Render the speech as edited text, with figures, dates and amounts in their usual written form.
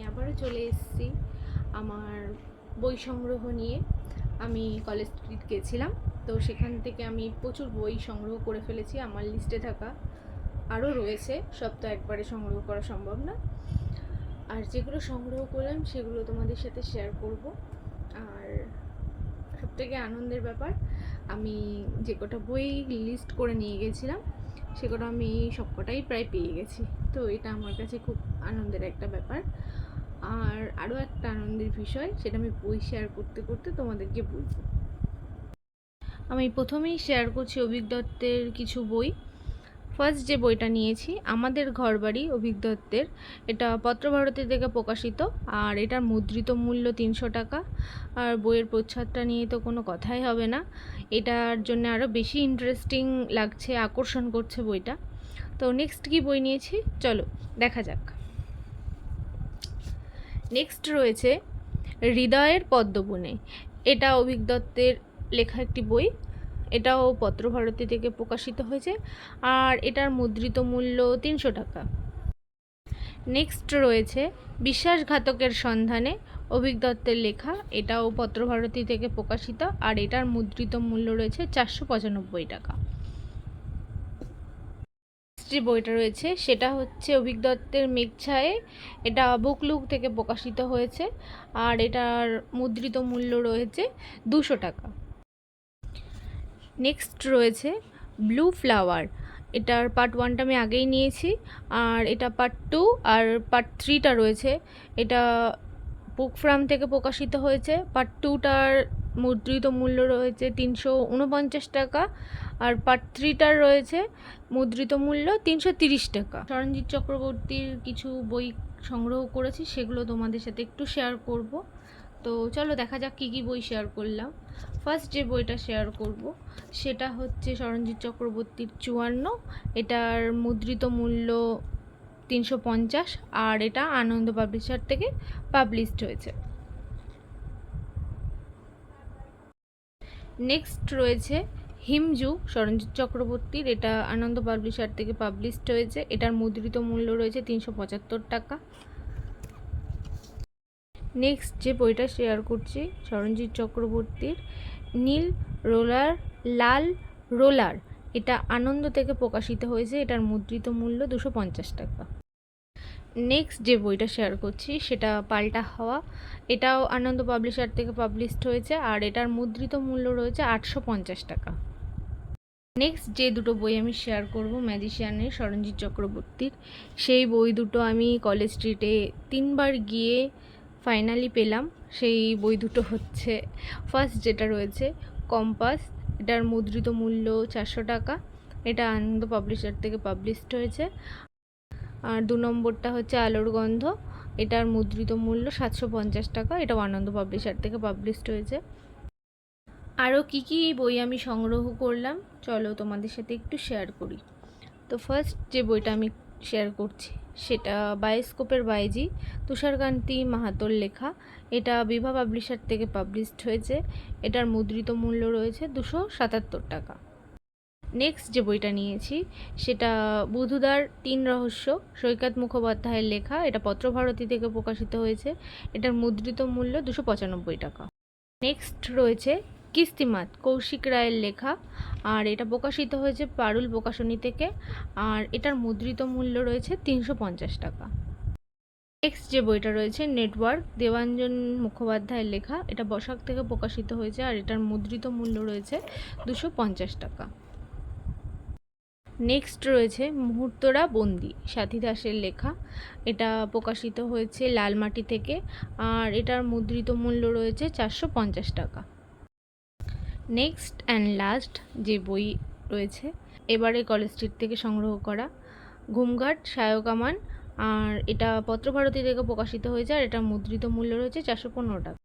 আবারও চলে এসেছি আমার বই সংগ্রহ নিয়ে। আমি কলেজ স্ট্রিট গেছিলাম, তো সেখান থেকে আমি প্রচুর বই সংগ্রহ করে ফেলেছি। আমার লিস্টে থাকা আরও রয়েছে, সব তো একবারে সংগ্রহ করা সম্ভব না। আর যেগুলো সংগ্রহ করলাম সেগুলো তোমাদের সাথে শেয়ার করব। আর সবথেকে আনন্দের ব্যাপার, আমি যে কটা বই লিস্ট করে নিয়ে গেছিলাম সে কটা আমি সবকটাই প্রায় পেয়ে গেছি। তো এটা আমার কাছে খুব আনন্দের একটা ব্যাপার। আর আরও একটা আনন্দের বিষয়, সেটা আমি বই শেয়ার করতে করতে তোমাদেরকে বলবো। আমি প্রথমেই শেয়ার করছি অভিক দত্তের কিছু বই। ফার্স্ট যে বইটা নিয়েছি, আমাদের ঘরবাড়ি, অভিক দত্তের। এটা পত্রভারতী থেকে প্রকাশিত, আর এটার মুদ্রিত মূল্য 300 টাকা। আর বইয়ের প্রচ্ছদটা নিয়ে তো কোনো কথাই হবে না, এটার জন্য আরও বেশি ইন্টারেস্টিং লাগছে, আকর্ষণ করছে বইটা। তো নেক্সট কি বই নিয়েছি চলো দেখা যাক। নেক্সট রয়েছে হৃদয়ের পদ্মবনে। এটা অভিক দত্তের লেখা একটি বই। এটাও পত্রভারতী থেকে প্রকাশিত হয়েছে, আর এটার মুদ্রিত মূল্য 300 টাকা। নেক্সট রয়েছে বিশ্বাসঘাতকের সন্ধানে, অভিক দত্তের লেখা। এটাও পত্রভারতী থেকে প্রকাশিত, আর এটার মুদ্রিত মূল্য রয়েছে 495 টাকা। যে বইটা রয়েছে সেটা হচ্ছে অভিক দত্তের মেঘছায়ে। এটা বুকলুক থেকে প্রকাশিত হয়েছে, আর এটার মুদ্রিত মূল্য রয়েছে 200 টাকা। নেক্সট রয়েছে ব্লু ফ্লাওয়ার। এটার পার্ট 1টা আমি আগেই নিয়েছি, আর এটা পার্ট 2 আর পার্ট 3টা রয়েছে। এটা বুক ফ্রাম থেকে প্রকাশিত হয়েছে। পার্ট 2টার মুদ্রিত মূল্য রয়েছে 349 টাকা, আর পার্ট 3টার রয়েছে মুদ্রিত মূল্য 330 টাকা। সরঞ্জিৎ চক্রবর্তীর কিছু বই সংগ্রহ করেছি, সেগুলো তোমাদের সাথে একটু শেয়ার করব। তো চলো দেখা যাক কী কী বই শেয়ার করলাম। ফার্স্ট যে বইটা শেয়ার করব সেটা হচ্ছে সরঞ্জিৎ চক্রবর্তীর 54। এটার মুদ্রিত মূল্য 350, আর এটা আনন্দ পাবলিশার থেকে পাবলিশড হয়েছে। নেক্সট রয়েছে হিমজু, সরঞ্জিৎ চক্রবর্তীর। এটা আনন্দ পাবলিশার থেকে পাবলিশড হয়েছে। এটার মুদ্রিত মূল্য রয়েছে 375 টাকা। নেক্সট যে বইটা শেয়ার করছি সরঞ্জিৎ চক্রবর্তীর নীল রোলার লাল রোলার। এটা আনন্দ থেকে প্রকাশিত হয়েছে। এটার মুদ্রিত মূল্য 250 টাকা। নেক্সট যে বইটা শেয়ার করছি সেটা পাল্টা হাওয়া। এটাও আনন্দ পাবলিশার থেকে পাবলিশড হয়েছে, আর এটার মুদ্রিত মূল্য রয়েছে 850 টাকা। নেক্সট যে দুটো বই আমি শেয়ার করব ম্যাজিশিয়ানের, সরঞ্জিৎ চক্রবর্তীর। সেই বই দুটো আমি কলেজ স্ট্রিটে 3বার গিয়ে ফাইনালি পেলাম। সেই বই দুটো হচ্ছে, ফার্স্ট যেটা রয়েছে কম্পাস। এটার মুদ্রিত মূল্য 400 টাকা। এটা আনন্দ পাবলিশার থেকে পাবলিশড হয়েছে। আর 2 নম্বরটা হচ্ছে আলোর গন্ধ। এটার মুদ্রিত মূল্য 750 টাকা। এটাও আনন্দ পাবলিশার থেকে পাবলিশড হয়েছে। আরও কী কী বই আমি সংগ্রহ করলাম চলো তোমাদের সাথে একটু শেয়ার করি। তো ফার্স্ট যে বইটা আমি শেয়ার করছি সেটা বায়োস্কোপের বাইজি, তুষারকান্তি মাহাতোর লেখা। এটা বিভা পাবলিশার থেকে পাবলিশড হয়েছে। এটার মুদ্রিত মূল্য রয়েছে 277 টাকা। নেক্সট যে বইটা নিয়েছি সেটা বুধুদার 3 রহস্য, সৈকত মুখোপাধ্যায়ের লেখা। এটা পত্রভারতী থেকে প্রকাশিত হয়েছে। এটার মুদ্রিত মূল্য 295 টাকা। নেক্সট রয়েছে কিস্তিমাত, কৌশিক রায়ের লেখা, আর এটা প্রকাশিত হয়েছে পারুল প্রকাশনী থেকে, আর এটার মুদ্রিত মূল্য রয়েছে 350 টাকা। নেক্সট যে বইটা রয়েছে নেটওয়ার্ক, দেবাঞ্জন মুখোপাধ্যায়ের লেখা। এটা বসাক থেকে প্রকাশিত হয়েছে, আর এটার মুদ্রিত মূল্য রয়েছে 250 টাকা। নেক্সট রয়েছে মুহূর্তরা বন্দি, সাথী দাসের লেখা। এটা প্রকাশিত হয়েছে লালমাটি থেকে, আর এটার মুদ্রিত মূল্য রয়েছে 450 টাকা। নেক্সট অ্যান্ড লাস্ট যে বই রয়েছে এবারে কলেজ স্ট্রিট থেকে সংগ্রহ করা, ঘুমঘাট সায়ক আমান। আর এটা পত্রভারতী থেকে প্রকাশিত হয়েছে, আর এটার মুদ্রিত মূল্য রয়েছে 415 টাকা।